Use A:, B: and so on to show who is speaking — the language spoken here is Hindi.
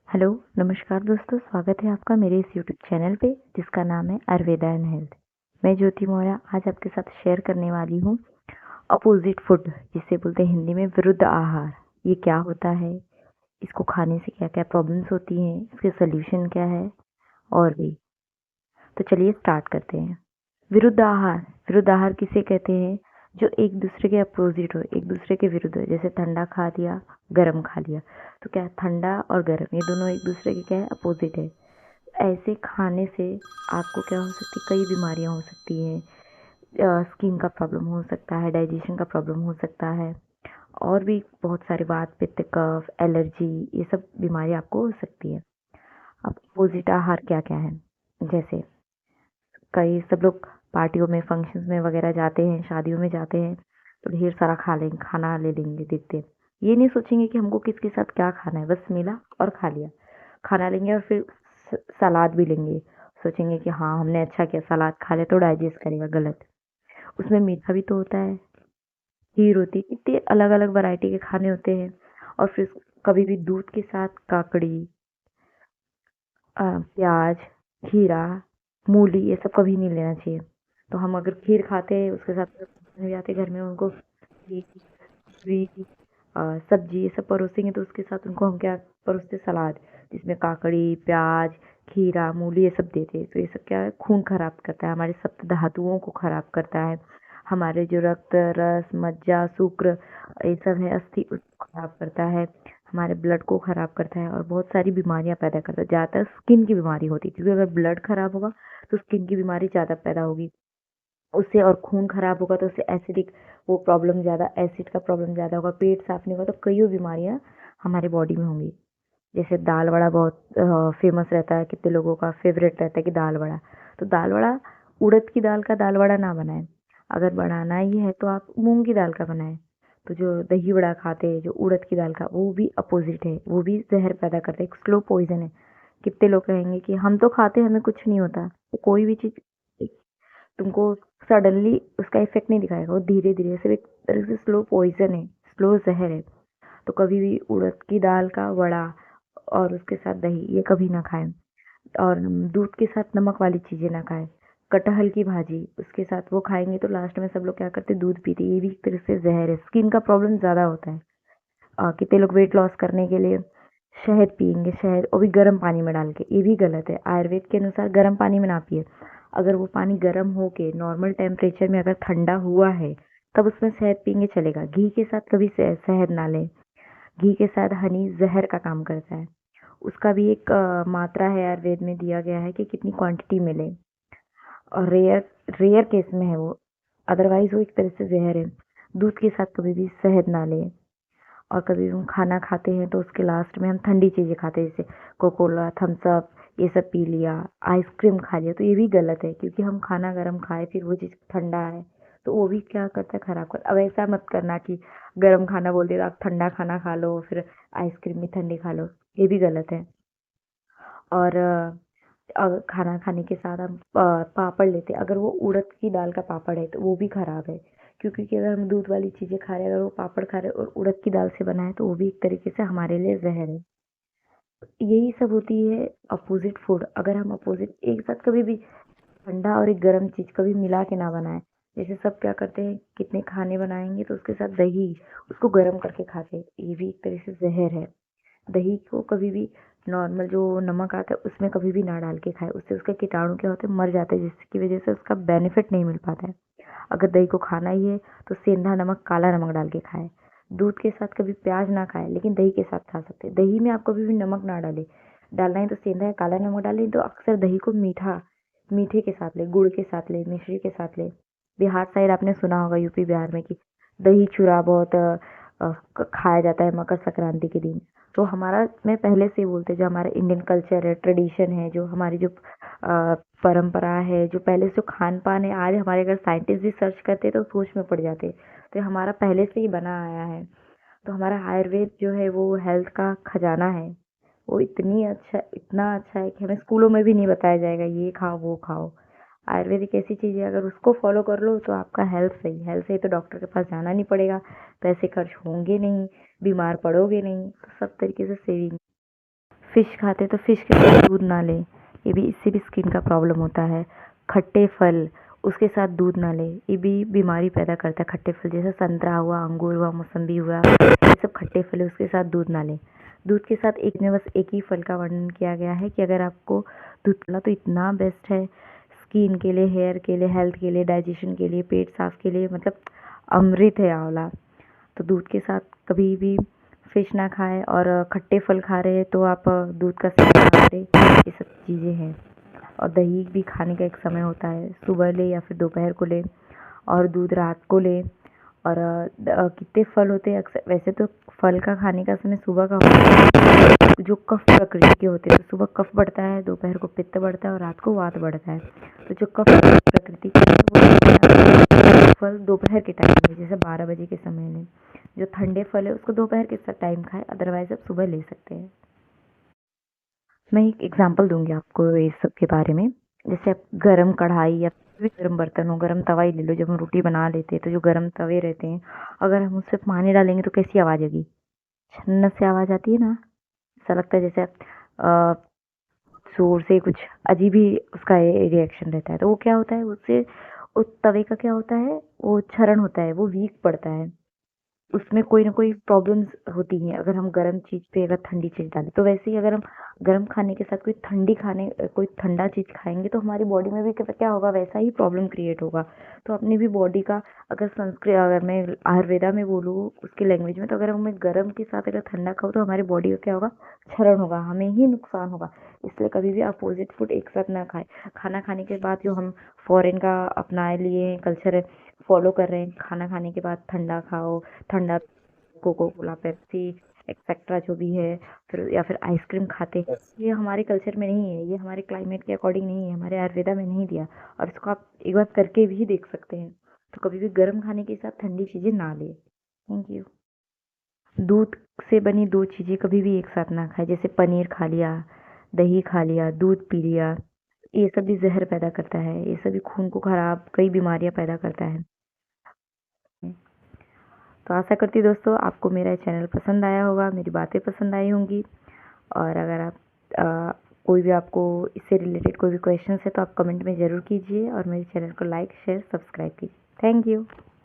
A: हेलो, नमस्कार दोस्तों, स्वागत है आपका मेरे इस यूट्यूब चैनल पे जिसका नाम है आयुर्वेदा एंड हेल्थ। मैं ज्योति मौर्य आज आपके साथ शेयर करने वाली हूँ अपोजिट फूड, जिसे बोलते हैं हिंदी में विरुद्ध आहार। ये क्या होता है, इसको खाने से क्या क्या प्रॉब्लम्स होती हैं, इसके सोल्यूशन क्या है और भी। तो चलिए स्टार्ट करते हैं। विरुद्ध आहार किसे कहते हैं? जो एक दूसरे के अपोजिट हो, एक दूसरे के विरुद्ध हो। जैसे ठंडा खा लिया, गर्म खा लिया, तो क्या ठंडा और गर्म ये दोनों एक दूसरे के क्या है, अपोजिट है। ऐसे खाने से आपको क्या हो सकती है, कई बीमारियां हो सकती हैं। स्किन का प्रॉब्लम हो सकता है, डाइजेशन का प्रॉब्लम हो सकता है, और भी बहुत सारे वात पित्त कफ एलर्जी, ये सब बीमारी आपको हो सकती है। अब अपोजिट आहार क्या क्या है? जैसे कई सब लोग पार्टियों में, फंक्शंस में वगैरह जाते हैं, शादियों में जाते हैं, तो ढेर सारा खा लेंगे, खाना ले लेंगे, देखते हैं। ये नहीं सोचेंगे कि हमको किसके साथ क्या खाना है, बस मिला और खा लिया। खाना लेंगे और फिर सलाद भी लेंगे, सोचेंगे कि हाँ हमने अच्छा किया, सलाद खा लिया तो डाइजेस्ट करेगा। गलत। उसमें मीठा भी तो होता है, खीर होती है, इतने अलग अलग वैरायटी के खाने होते हैं। और फिर कभी भी दूध के साथ काकड़ी, प्याज, खीरा, मूली, ये सब कभी नहीं लेना चाहिए। तो हम अगर खीर खाते हैं उसके साथ भी आते घर में, उनको खीर, पूरी, सब्जी ये सब परोसेंगे, तो उसके साथ उनको हम क्या परोसते, सलाद, जिसमें काकड़ी, प्याज, खीरा, मूली ये सब देते हैं। तो ये सब क्या है, खून खराब करता है, हमारे सप्त धातुओं को खराब करता है, हमारे जो रक्त रस मज्जा शुक्र ये सब है, अस्थि, उसको खराब करता है, हमारे ब्लड को खराब करता है और बहुत सारी बीमारियां पैदा करता है। ज़्यादातर स्किन की बीमारी होती है, क्योंकि अगर ब्लड खराब होगा तो स्किन की बीमारी ज़्यादा पैदा होगी उससे, और खून खराब होगा तो उससे एसिडिक वो प्रॉब्लम ज़्यादा, एसिड का प्रॉब्लम ज़्यादा होगा, पेट साफ नहीं होगा तो कई बीमारियां हमारे बॉडी में होंगी। जैसे दाल वड़ा बहुत फेमस रहता है, कितने लोगों का फेवरेट रहता है कि दाल वड़ा। तो दाल वड़ा, उड़द की दाल का दाल वड़ा ना बनाएं। अगर बनाना ही है तो आप मूंग की दाल का बनाएं। तो जो दही वड़ा खाते हैं जो उड़द की दाल का, वो भी अपोजिट है, वो भी जहर पैदा करता है, एक स्लो पॉइजन है। कितने लोग कहेंगे कि हम तो खाते हमें कुछ नहीं होता। तो कोई भी चीज तुमको सडनली उसका इफेक्ट नहीं दिखाएगा, वो धीरे धीरे, सिर्फ एक तरह से स्लो पॉइजन है, स्लो जहर है। तो कभी भी उड़द की दाल का वड़ा और उसके साथ दही ये कभी ना खाएं। और दूध के साथ नमक वाली चीजें ना खाएं। कटहल की भाजी उसके साथ वो खाएंगे तो लास्ट में सब लोग क्या करते, दूध पीते, ये भी एक तरह से जहर है, स्किन का प्रॉब्लम ज्यादा होता है। कितने लोग वेट लॉस करने के लिए शहद पियेंगे, शहद वो भी गर्म पानी में डाल के, ये भी गलत है। आयुर्वेद के अनुसार गर्म पानी में ना पिए। अगर वो पानी गर्म होके नॉर्मल टेम्परेचर में अगर ठंडा हुआ है तब उसमें शहद पियेंगे चलेगा। घी के साथ कभी शहद ना लें। घी के साथ हनी जहर का काम करता है। उसका भी एक मात्रा है, आयुर्वेद में दिया गया है कि कितनी क्वांटिटी मिले, और रेयर रेयर केस में है वो, अदरवाइज वो एक तरह से जहर है। दूध के साथ कभी भी शहद ना लें। और कभी हम खाना खाते हैं तो उसके लास्ट में हम ठंडी चीज़ें खाते हैं, जैसे कोकोला, थम्स अप, ये सब पी लिया, आइसक्रीम खा लिया, तो ये भी गलत है, क्योंकि हम खाना गर्म खाए फिर वो चीज़ ठंडा है तो वो भी क्या करता है, खराब कर। अब ऐसा मत करना कि गर्म खाना बोल दिया तो आप ठंडा खाना खा लो, फिर आइसक्रीम भी ठंडी खा लो, ये भी गलत है। और खाना खाने के साथ हम पापड़ लेते हैं, अगर वो उड़द की दाल का पापड़ है तो वो भी खराब है, क्योंकि कि अगर हम दूध वाली चीज़ें खा रहे हैं, अगर वो पापड़ खा रहे हैं और उड़द की दाल से बना है तो वो भी एक तरीके से हमारे लिए जहर है। यही सब होती है अपोजिट फूड। अगर हम अपोजिट एक साथ कभी भी ठंडा और एक गर्म चीज़ कभी मिला के ना बनाए। जैसे सब क्या करते हैं, कितने खाने बनाएंगे तो उसके साथ दही, उसको गर्म करके खाते हैं, ये भी एक तरह से जहर है। दही को कभी भी नॉर्मल जो नमक आता है उसमें कभी भी ना डाल के खाए, उससे उसके कीटाणु क्या होते हैं, मर जाते हैं, जिसकी वजह से उसका बेनिफिट नहीं मिल पाता है। अगर दही को खाना ही है तो सेंधा नमक, काला नमक डाल के खाए। दूध के साथ कभी प्याज ना खाए, लेकिन दही के साथ खा सकते हैं। दही में आप कभी भी नमक ना डालें। डालना है तो सेंधा या काला नमक डालें, तो अक्सर दही को मीठे के साथ ले, गुड़ के साथ ले, मिश्री के साथ ले। बिहार साइड आपने सुना होगा, यूपी बिहार में, कि दही चूड़ा बहुत खाया जाता है मकर संक्रांति के दिन। तो हमारा, मैं पहले से ही बोलते, जो हमारा इंडियन कल्चर है, ट्रेडिशन है, जो हमारी जो परंपरा है, जो पहले से जो खान पान है, आज हमारे अगर साइंटिस्ट भी सर्च करते तो सोच में पड़ जाते। तो ये हमारा पहले से ही बना आया है। तो हमारा आयुर्वेद जो है वो हेल्थ का खजाना है। वो इतना अच्छा है कि हमें स्कूलों में भी नहीं बताया जाएगा ये खाओ वो खाओ। आयुर्वेद एक ऐसी चीज़ है, अगर उसको फॉलो कर लो तो आपका हेल्थ सही तो डॉक्टर के पास जाना नहीं पड़ेगा, पैसे खर्च होंगे नहीं, बीमार पड़ोगे नहीं, तो सब तरीके से सेविंग। फ़िश खाते हैं तो फ़िश के साथ दूध ना लें, ये भी इससे भी स्किन का प्रॉब्लम होता है। खट्टे फल उसके साथ दूध ना लें, ये भी बीमारी पैदा करता है। खट्टे फल जैसे संतरा हुआ, अंगूर हुआ, मौसम्बी हुआ, ये सब खट्टे फल है, उसके साथ दूध ना लें। दूध के साथ एक में बस एक ही फल का वर्णन किया गया है कि अगर आपको दूध पिला तो इतना बेस्ट है स्किन के लिए, हेयर के लिए, हेल्थ के लिए, डाइजेशन के लिए, पेट साफ के लिए, मतलब अमृत है आंवला। तो दूध के साथ कभी भी फ़िश ना खाएं, और खट्टे फल खा रहे हैं तो आप दूध का सेवन ना करें, ये सब चीज़ें हैं। और दही भी खाने का एक समय होता है, सुबह लें या फिर दोपहर को लें, और दूध रात को लें। और कितने फल होते हैं, अक्सर वैसे तो फल का खाने का समय सुबह का होता है, जो कफ प्रकृति के होते हैं, तो सुबह कफ बढ़ता है, दोपहर को पित्त बढ़ता है और रात को वात बढ़ता है। तो जो कफ प्रकृति के वो फल दोपहर के टाइम में, जैसे 12 बजे के समय में। जो ठंडे फल है उसको दोपहर के टाइम खाएं, अदरवाइज आप सुबह ले सकते हैं। मैं एक एग्जांपल दूंगी आपको इस सब के बारे में। जैसे आप गरम कढ़ाई या फिर भी गरम बर्तन हो, गरम तवा ही ले लो। जब हम रोटी बना लेते हैं तो जो गरम तवे रहते हैं, अगर हम उससे पानी डालेंगे तो कैसी आवाज़ आएगी? छन्न से आवाज़ आती है ना, ऐसा लगता है जैसे जोर से कुछ अजीब ही उसका रिएक्शन रहता है। तो वो क्या होता है, उससे उस तवे का क्या होता है, वो क्षरण होता है, वो वीक पड़ता है, उसमें कोई ना कोई प्रॉब्लम्स होती हैं अगर हम गर्म चीज़ पे अगर ठंडी चीज़ डालें। तो वैसे ही अगर हम गर्म खाने के साथ कोई ठंडा चीज़ खाएंगे तो हमारी बॉडी में भी क्या होगा, वैसा ही प्रॉब्लम क्रिएट होगा। तो अपनी भी बॉडी का, अगर मैं आयुर्वेदा में बोलूँ उसकी लैंग्वेज में, तो अगर मैं गर्म के साथ अगर ठंडा खाऊँ तो हमारी बॉडी का क्या होगा, क्षरण होगा, हमें ही नुकसान होगा। इसलिए कभी भी अपोजिट फूड एक साथ ना खाएं। खाना खाने के बाद जो हम फॉरेन का अपना लिए हैं कल्चर है, फॉलो कर रहे हैं, खाना खाने के बाद ठंडा खाओ, ठंडा कोको कोला, पेप्सी एक्सेट्रा जो भी है, फिर या फिर आइसक्रीम खाते हैं, ये हमारे कल्चर में नहीं है, ये हमारे क्लाइमेट के अकॉर्डिंग नहीं है, हमारे आयुर्वेदा में नहीं दिया। और इसको आप एक बार करके भी देख सकते हैं। तो कभी भी गर्म खाने के साथ ठंडी चीज़ें ना लें। Thank you. दूध से बनी दो चीज़ें कभी भी एक साथ ना खाएं, जैसे पनीर खा लिया, दही खा लिया, दूध पी लिया, ये सब भी जहर पैदा करता है, ये सभी खून को खराब कई बीमारियां पैदा करता है। तो आशा करती हूँ दोस्तों आपको मेरा चैनल पसंद आया होगा, मेरी बातें पसंद आई होंगी। और अगर आप कोई भी आपको इससे रिलेटेड कोई भी क्वेश्चंस है तो आप कमेंट में ज़रूर कीजिए, और मेरे चैनल को लाइक शेयर सब्सक्राइब कीजिए। Thank you.